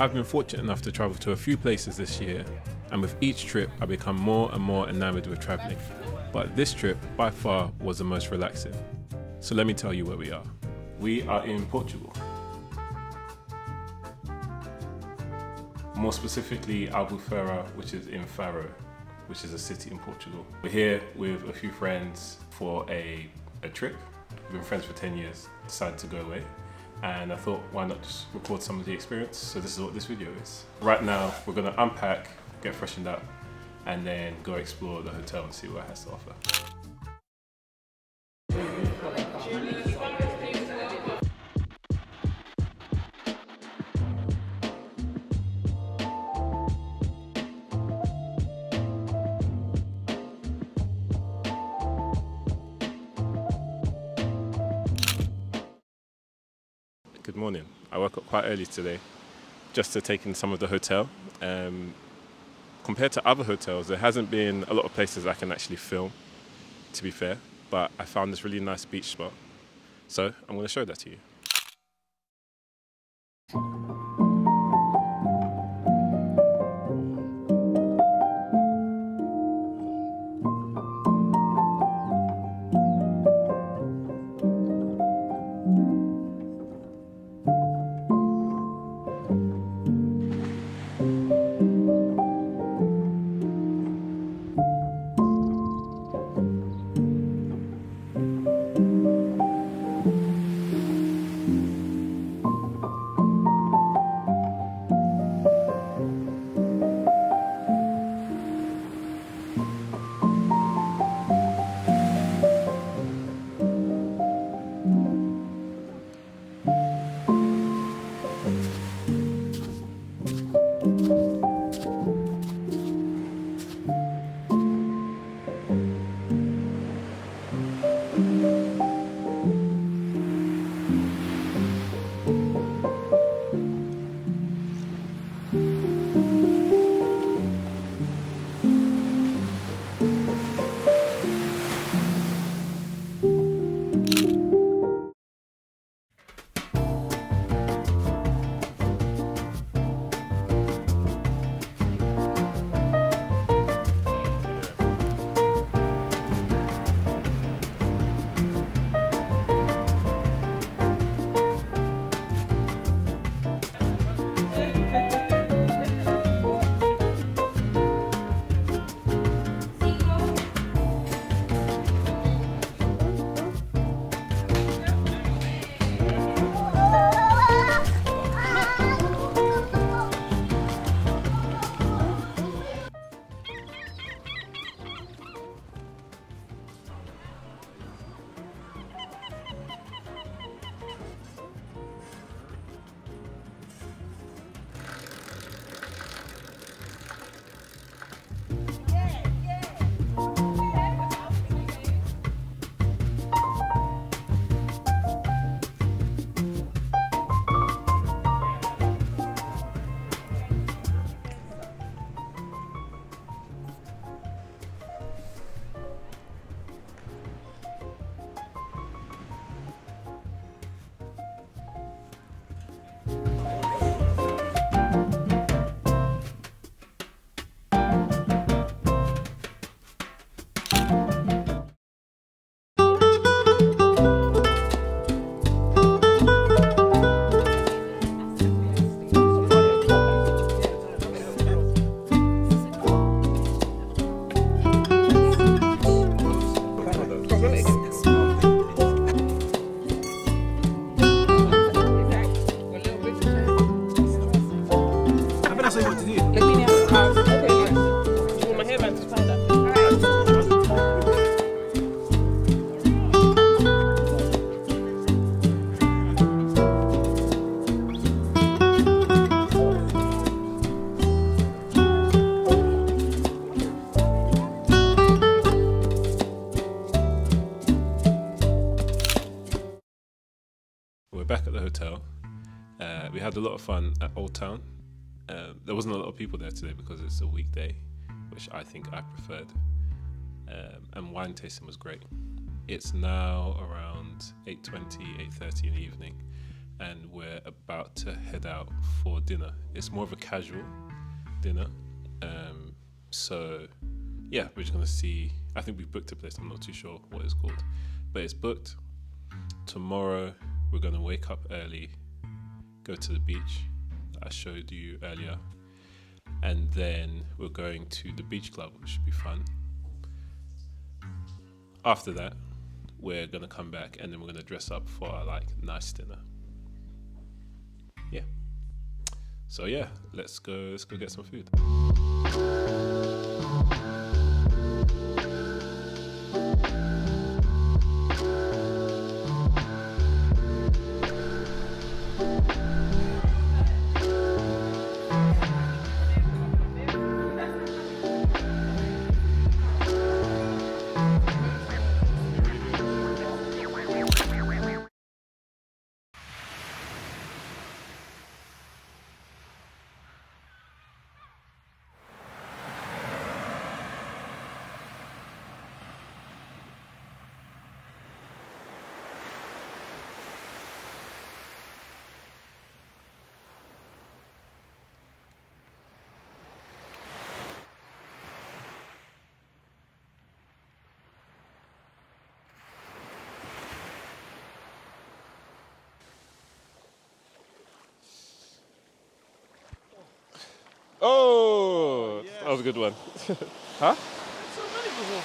I've been fortunate enough to travel to a few places this year, and with each trip I become more and more enamored with traveling. But this trip by far was the most relaxing. So let me tell you where we are. We are in Portugal. More specifically Albufeira, which is in Faro, which is a city in Portugal. We're here with a few friends for a trip. We've been friends for 10 years, decided to go away. And I thought, why not just record some of the experience? So this is what this video is. Right now, we're gonna unpack, get freshened up, and then go explore the hotel and see what it has to offer. Good morning. I woke up quite early today just to take in some of the hotel. Compared to other hotels, there hasn't been a lot of places I can actually film, to be fair, but I found this really nice beach spot. So I'm going to show that to you. We're back at the hotel. We had a lot of fun at Old Town. There wasn't a lot of people there today because it's a weekday, which I think I preferred. And wine tasting was great. It's now around 8:20, 8:30 in the evening, and we're about to head out for dinner. It's more of a casual dinner. So yeah, we're just gonna see. I think we've booked a place. I'm not too sure what it's called, but it's booked. Tomorrow we're gonna wake up early, go to the beach that I showed you earlier, and then we're going to the beach club, which should be fun. After that, we're gonna come back and then we're gonna dress up for our nice dinner. Yeah. So yeah, let's go get some food. Oh, yeah. That was a good one. Huh? So many before.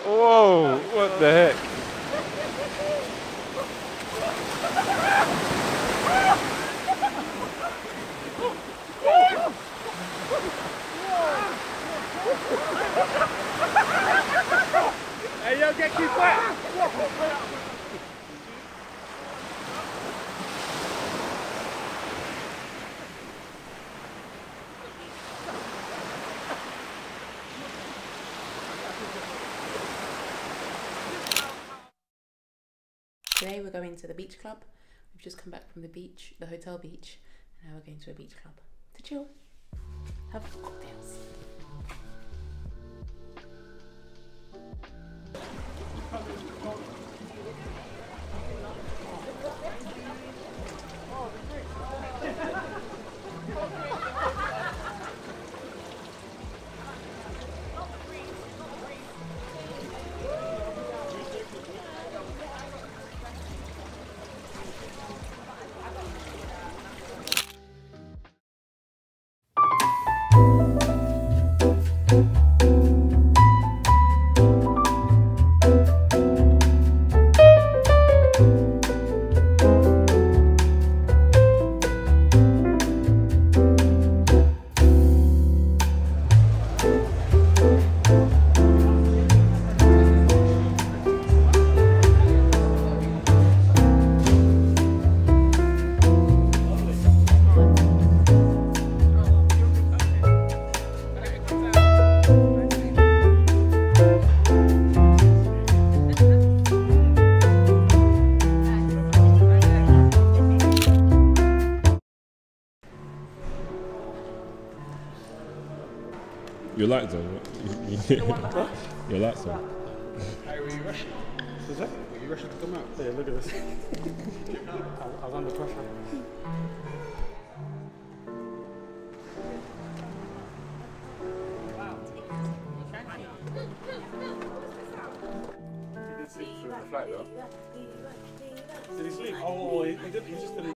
Whoa, what the heck? Hey, yo, get too flat. Today we're going to the beach club. We've just come back from the beach, the hotel beach, and now we're going to a beach club to chill, have cocktails. Your lights on. Your lights on. Hey, were you rushing? What's that? Were you rushing to come out? Yeah, look at this. I was under pressure. He did sleep through the flight though. Did he sleep? Oh, he just didn't.